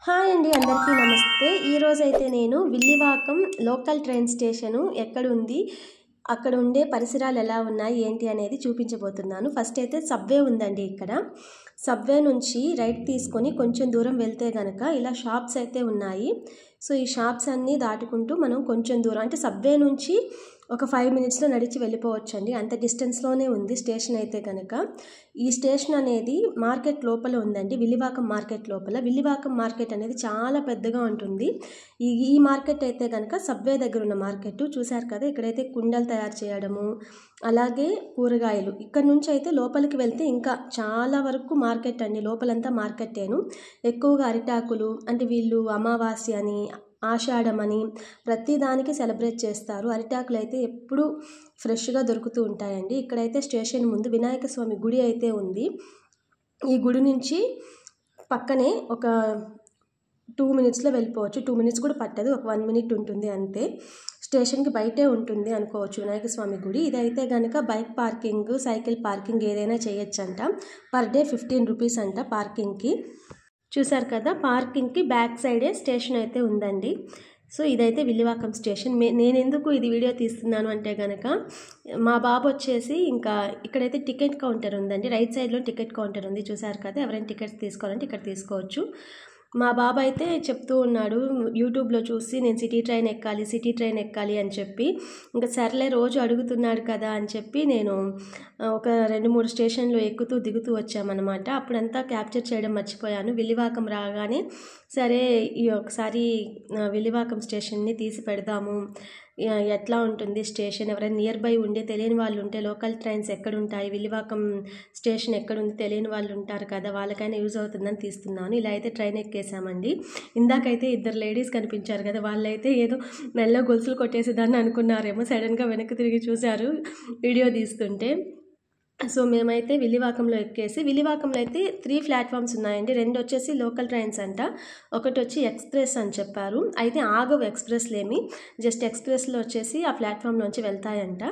Hi అండి, అందరికీ నమస్తే. ఈరోజైతే నేను విల్లివాకం లోకల్ ట్రైన్ స్టేషను ఎక్కడుంది, అక్కడ ఉండే పరిసరాలు ఎలా ఉన్నాయి ఏంటి అనేది చూపించబోతున్నాను. ఫస్ట్ అయితే సబ్వే ఉందండి. ఇక్కడ సబ్వే నుంచి రైట్ తీసుకొని కొంచెం దూరం వెళ్తే కనుక ఇలా షాప్స్ అయితే ఉన్నాయి. సో ఈ షాప్స్ అన్నీ దాటుకుంటూ మనం కొంచెం దూరం, అంటే సబ్వే నుంచి ఒక 5 మినిట్స్లో నడిచి వెళ్ళిపోవచ్చండి. అంత డిస్టెన్స్లోనే ఉంది స్టేషన్ అయితే కనుక. ఈ స్టేషన్ అనేది మార్కెట్ లోపల ఉందండి, విల్లివాకం మార్కెట్ లోపల. విల్లివాకం మార్కెట్ అనేది చాలా పెద్దగా ఉంటుంది. ఈ మార్కెట్ అయితే కనుక సబ్వే దగ్గర ఉన్న మార్కెట్ చూశారు కదా. ఇక్కడైతే కుండలు తయారు చేయడము, అలాగే కూరగాయలు. ఇక్కడ నుంచి అయితే లోపలికి వెళ్తే ఇంకా చాలా వరకు మార్కెట్ అండి. లోపలంతా మార్కెట్టేను. ఎక్కువగా అరిటాకులు, అంటే వీళ్ళు అమావాస్య అని, ఆషాఢం అని ప్రతిదానికి సెలబ్రేట్ చేస్తారు. అరిటాకులు అయితే ఎప్పుడూ ఫ్రెష్గా దొరుకుతూ ఉంటాయండి. ఇక్కడైతే స్టేషన్ ముందు వినాయక స్వామి గుడి అయితే ఉంది. ఈ గుడి నుంచి పక్కనే ఒక 2 మినిట్స్లో వెళ్ళిపోవచ్చు. 2 మినిట్స్ కూడా పట్టదు, ఒక 1 మినిట్ ఉంటుంది అంతే. స్టేషన్కి బయటే ఉంటుంది అనుకోవచ్చు వినాయక స్వామి గుడి. ఇదైతే కనుక బైక్ పార్కింగ్, సైకిల్ పార్కింగ్ ఏదైనా చేయొచ్చంట. పర్ డే 15 రూపీస్ అంట పార్కింగ్కి. చూసారు కదా, పార్కింగ్కి బ్యాక్ సైడే స్టేషన్ అయితే ఉందండి. సో ఇదైతే విల్లివాకం స్టేషన్. నేను ఎందుకు ఇది వీడియో తీస్తున్నాను అంటే కనుక, మా బాబు వచ్చేసి ఇంకా ఇక్కడైతే టికెట్ కౌంటర్ ఉందండి. రైట్ సైడ్లో టికెట్ కౌంటర్ ఉంది, చూసారు కదా. ఎవరైనా టికెట్స్ తీసుకోవాలంటే ఇక్కడ తీసుకోవచ్చు. మా బాబు అయితే చెప్తూ ఉన్నాడు యూట్యూబ్లో చూసి, నేను సిటీ ట్రైన్ ఎక్కాలి అని చెప్పి. ఇంకా సర్లే రోజు అడుగుతున్నాడు కదా అని చెప్పి నేను ఒక 2-3 స్టేషన్లు ఎక్కుతూ దిగుతూ వచ్చామన్నమాట. అప్పుడంతా క్యాప్చర్ చేయడం మర్చిపోయాను. విల్లివాకం రాగానే సరే ఈ ఒకసారి విల్లివాకం స్టేషన్ని తీసి పెడదాము, ఎట్లా ఉంటుంది స్టేషన్, ఎవరైనా నియర్ బై ఉండే తెలియని వాళ్ళు ఉంటే, లోకల్ ట్రైన్స్ ఎక్కడుంటాయి, విల్లివాకం స్టేషన్ ఎక్కడుంది తెలియని వాళ్ళు ఉంటారు కదా, వాళ్ళకైనా యూజ్ అవుతుందని తీస్తున్నాను. ఇలా అయితే ట్రైన్ ఎక్కేసామండి. ఇందాకైతే 2 లేడీస్ కనిపించారు కదా, వాళ్ళైతే ఏదో మెల్ల గొలుసులు కొట్టేసేదాన్ని అనుకున్నారేమో. సడన్గా వెనక్కి తిరిగి చూశారు వీడియో తీస్తుంటే. సో మేమైతే విల్లివాకంలో ఎక్కేసి, విల్లివాకంలో అయితే 3 ప్లాట్ఫామ్స్ ఉన్నాయండి. 2 వచ్చేసి లోకల్ ట్రైన్స్ అంట, ఒకటి వచ్చి ఎక్స్ప్రెస్ అని చెప్పారు. అయితే ఆగవు ఎక్స్ప్రెస్లేమి, జస్ట్ ఎక్స్ప్రెస్లో వచ్చేసి ఆ ప్లాట్ఫామ్లోంచి వెళ్తాయంట.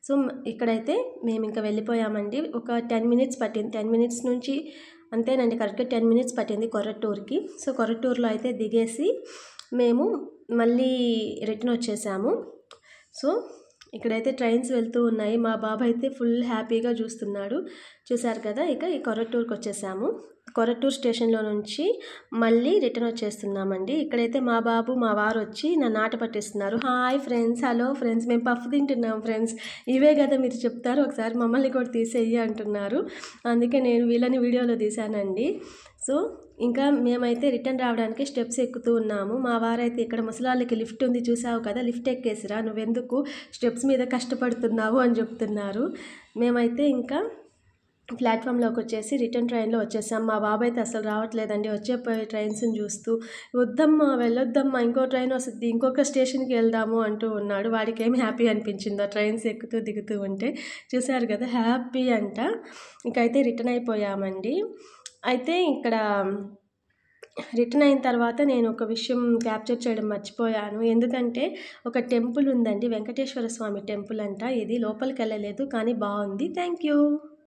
సో ఇక్కడైతే మేము ఇంకా వెళ్ళిపోయామండి. ఒక 10 మినిట్స్ పట్టింది. 10 మినిట్స్ నుంచి అంతేనండి, కరెక్ట్గా 10 మినిట్స్ పట్టింది కొరట్టూరుకి. సో కొరట్టూరులో అయితే దిగేసి మేము మళ్ళీ రిటర్న్ వచ్చేసాము. సో ఇక్కడైతే ట్రైన్స్ వెళ్తూ ఉన్నాయి. మా బాబు అయితే ఫుల్ హ్యాపీగా చూస్తున్నాడు. చూశారు కదా. ఇక ఈ కొరట్టూరుకి వచ్చేసాము. కొరట్టూరు స్టేషన్లో నుంచి మళ్ళీ రిటర్న్ వచ్చేస్తున్నామండి. ఇక్కడైతే మా బాబు మా వారు వచ్చి నన్ను ఆట పట్టిస్తున్నారు. హాయ్ ఫ్రెండ్స్, హలో ఫ్రెండ్స్, మేము పఫ్ తింటున్నాం ఫ్రెండ్స్, ఇవే కదా మీరు చెప్తారు, ఒకసారి మమ్మల్ని కూడా తీసేయి అంటున్నారు. అందుకే నేను వీళ్ళని వీడియోలో తీశానండి. సో ఇంకా మేమైతే రిటర్న్ రావడానికి స్టెప్స్ ఎక్కుతూ ఉన్నాము. మా వారైతే ఇక్కడ ముసలాళ్ళకి లిఫ్ట్ ఉంది చూసావు కదా, లిఫ్ట్ ఎక్కేసిరా, నువ్వెందుకు స్టెప్స్ మీద కష్టపడుతున్నావు అని చెప్తున్నారు. మేమైతే ఇంకా ప్లాట్ఫామ్లోకి వచ్చేసి రిటర్న్ ట్రైన్లో వచ్చేసాం. మా బాబాయ్ అయితే అసలు రావట్లేదండి, వచ్చేపోయే ట్రైన్స్ని చూస్తూ, వద్దమ్మా వెళ్ళొద్దమ్మా, ఇంకో ట్రైన్ వస్తుంది, ఇంకొక స్టేషన్కి వెళ్దాము అంటూ ఉన్నాడు. వాడికి ఏం హ్యాపీ అనిపించిందో ట్రైన్స్ ఎక్కుతూ దిగుతూ ఉంటే. చూశారు కదా, హ్యాపీ అంట. ఇంకైతే రిటర్న్ అయిపోయామండి. అయితే ఇక్కడ రిటర్న్ అయిన తర్వాత నేను ఒక విషయం క్యాప్చర్ చేయడం మర్చిపోయాను. ఎందుకంటే ఒక టెంపుల్ ఉందండి, వెంకటేశ్వర స్వామి టెంపుల్ అంట. ఇది లోపలికి వెళ్ళలేదు కానీ బాగుంది. Thank you.